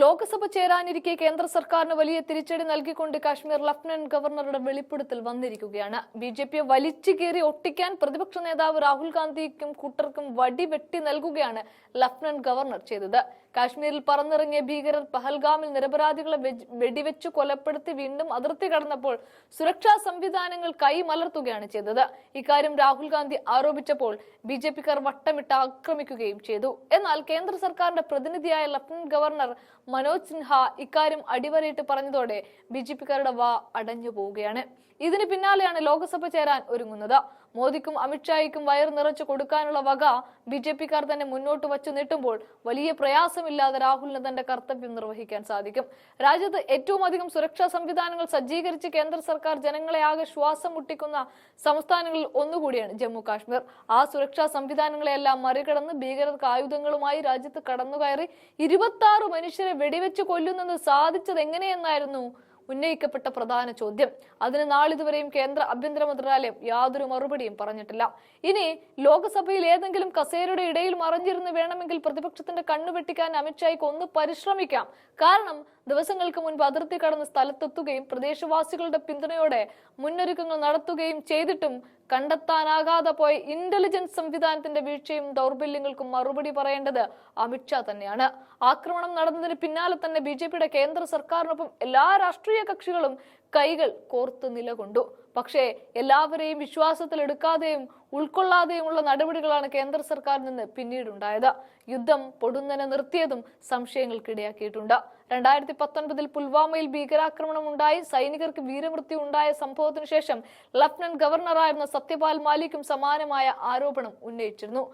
ലോക്സഭ ചേരാനിരിക്കെ കേന്ദ്ര സർക്കാരിന് വലിയ തിരിച്ചടി നൽകിക്കൊണ്ട് കാശ്മീർ ലഫ്റ്റനന്റ് ഗവർണറുടെ വെളിപ്പെടുത്തൽ വന്നിരിക്കുകയാണ്. ബിജെപിയെ വലിച്ചു കീറി ഒട്ടിക്കാൻ പ്രതിപക്ഷ നേതാവ് രാഹുൽ ഗാന്ധിക്കും കൂട്ടർക്കും വടിവെട്ടി നൽകുകയാണ് ലഫ്റ്റനന്റ് ഗവർണർ ചെയ്തത്. കാശ്മീരിൽ പറന്നിറങ്ങിയ ഭീകരർ പഹൽഗാമിൽ നിരപരാധികളെ വെടിവെച്ചു കൊലപ്പെടുത്തി വീണ്ടും അതിർത്തി കടന്നപ്പോൾ സുരക്ഷാ സംവിധാനങ്ങൾ കൈമലർത്തുകയാണ് ചെയ്തത്. ഇക്കാര്യം രാഹുൽ ഗാന്ധി ആരോപിച്ചപ്പോൾ ബിജെപിക്കാർ വട്ടമിട്ട് ആക്രമിക്കുകയും ചെയ്തു. എന്നാൽ കേന്ദ്ര സർക്കാരിന്റെ പ്രതിനിധിയായ ലഫ്റ്റനന്റ് ഗവർണർ മനോജ് സിൻഹ ഇക്കാര്യം അടിവരയിട്ട് പറഞ്ഞതോടെ ബിജെപിക്കാരുടെ വാ അടഞ്ഞു പോവുകയാണ്. ഇതിന് പിന്നാലെയാണ് ലോക്സഭ ചേരാൻ ഒരുങ്ങുന്നത്. മോദിക്കും അമിത്ഷായ്ക്കും വയർ നിറച്ചു കൊടുക്കാനുള്ള വക ബിജെപിക്കാർ തന്നെ മുന്നോട്ട് വച്ചു നീട്ടുമ്പോൾ വലിയ പ്രയാസമില്ലാതെ രാഹുലിന് തന്റെ കർത്തവ്യം നിർവഹിക്കാൻ സാധിക്കും. രാജ്യത്ത് ഏറ്റവും അധികം സുരക്ഷാ സംവിധാനങ്ങൾ സജ്ജീകരിച്ച് കേന്ദ്ര സർക്കാർ ജനങ്ങളെ ആകെ ശ്വാസം മുട്ടിക്കുന്ന സംസ്ഥാനങ്ങളിൽ ഒന്നുകൂടിയാണ് ജമ്മു കാശ്മീർ. ആ സുരക്ഷാ സംവിധാനങ്ങളെല്ലാം മറികടന്ന് ഭീകരർക്ക് ആയുധങ്ങളുമായി രാജ്യത്ത് കടന്നുകയറി 26 മനുഷ്യരെ വെടിവെച്ച് കൊല്ലുന്നത് സാധിച്ചത് എങ്ങനെയെന്നായിരുന്നു ഉന്നയിക്കപ്പെട്ട പ്രധാന ചോദ്യം. അതിന് നാളിതുവരെയും കേന്ദ്ര ആഭ്യന്തര മന്ത്രാലയം യാതൊരു മറുപടിയും പറഞ്ഞിട്ടില്ല. ഇനി ലോക്സഭയിൽ ഏതെങ്കിലും കസേരയുടെ ഇടയിൽ മറഞ്ഞിരുന്ന് വേണമെങ്കിൽ പ്രതിപക്ഷത്തിന്റെ കണ്ണുവെട്ടിക്കാൻ അമിത്ഷായ്ക്ക് ഒന്ന് പരിശ്രമിക്കാം. കാരണം ദിവസങ്ങൾക്ക് മുൻപ് അതിർത്തി കടന്ന് സ്ഥലത്തെത്തുകയും പ്രദേശവാസികളുടെ പിന്തുണയോടെ മുന്നൊരുക്കങ്ങൾ നടത്തുകയും ചെയ്തിട്ടും കണ്ടെത്താനാകാതെ പോയ ഇന്റലിജൻസ് സംവിധാനത്തിന്റെ വീഴ്ചയും ദൗർബല്യങ്ങൾക്കും മറുപടി പറയേണ്ടത് അമിത്ഷാ തന്നെയാണ്. ആക്രമണം നടന്നതിന് പിന്നാലെ തന്നെ ബിജെപിയുടെ കേന്ദ്ര സർക്കാരിനൊപ്പം എല്ലാ രാഷ്ട്രീയ കക്ഷികളും കൈകൾ കോർത്ത് നിലകൊണ്ടു. പക്ഷേ എല്ലാവരെയും വിശ്വാസത്തിലെടുക്കാതെയും ഉൾക്കൊള്ളാതെയുമുള്ള നടപടികളാണ് കേന്ദ്ര സർക്കാരിൽ നിന്ന് പിന്നീടുണ്ടായത്. യുദ്ധം പൊടുന്നനെ നിർത്തിയതും സംശയങ്ങൾക്കിടയാക്കിയിട്ടുണ്ട്. 2019 പുൽവാമയിൽ ഭീകരാക്രമണം ഉണ്ടായി സൈനികർക്ക് വീരമൃത്യു ഉണ്ടായ സംഭവത്തിനു ശേഷം ലഫ്റ്റനന്റ് ഗവർണറായിരുന്ന സത്യപാൽ മാലിക്കും സമാനമായ ആരോപണം ഉന്നയിച്ചിരുന്നു.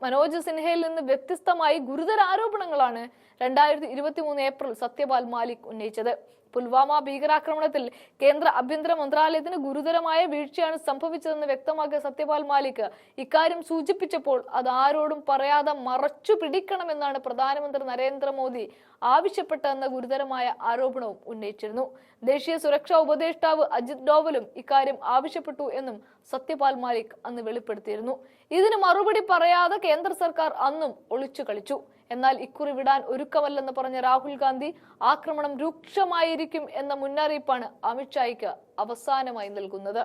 മനോജ് സിൻഹയിൽ നിന്ന് വ്യത്യസ്തമായി ഗുരുതര ആരോപണങ്ങളാണ് 2023 ഏപ്രിൽ സത്യപാൽ മാലിക് ഉന്നയിച്ചത്. പുൽവാമ ഭീകരാക്രമണത്തിൽ കേന്ദ്ര ആഭ്യന്തര മന്ത്രാലയത്തിന് ഗുരുതരമായ വീഴ്ചയാണ് സംഭവിച്ചതെന്ന് വ്യക്തമാക്കിയ സത്യപാൽ മാലിക് ഇക്കാര്യം സൂചിപ്പിച്ചപ്പോൾ അത് ആരോടും പറയാതെ മറച്ചു പിടിക്കണമെന്നാണ് പ്രധാനമന്ത്രി നരേന്ദ്രമോദി ആവശ്യപ്പെട്ടതെന്ന ഗുരുതരമായ ആരോപണവും ഉന്നയിച്ചിരുന്നു. ദേശീയ സുരക്ഷാ ഉപദേഷ്ടാവ് അജിത് ഡോവലും ഇക്കാര്യം ആവശ്യപ്പെട്ടു എന്നും സത്യപാൽ മാലിക് അന്ന് വെളിപ്പെടുത്തിയിരുന്നു. ഇതിന് മറുപടി പറയാതെ കേന്ദ്ര സർക്കാർ അന്നും ഒളിച്ചു കളിച്ചു. എന്നാൽ ഇക്കുറി വിടാൻ ഒരുക്കമല്ലെന്ന് പറഞ്ഞ രാഹുൽ ഗാന്ധി ആക്രമണം രൂക്ഷമായിരിക്കും എന്ന മുന്നറിയിപ്പാണ് അമിത്ഷായ്ക്ക് അവസാനമായി നൽകുന്നത്.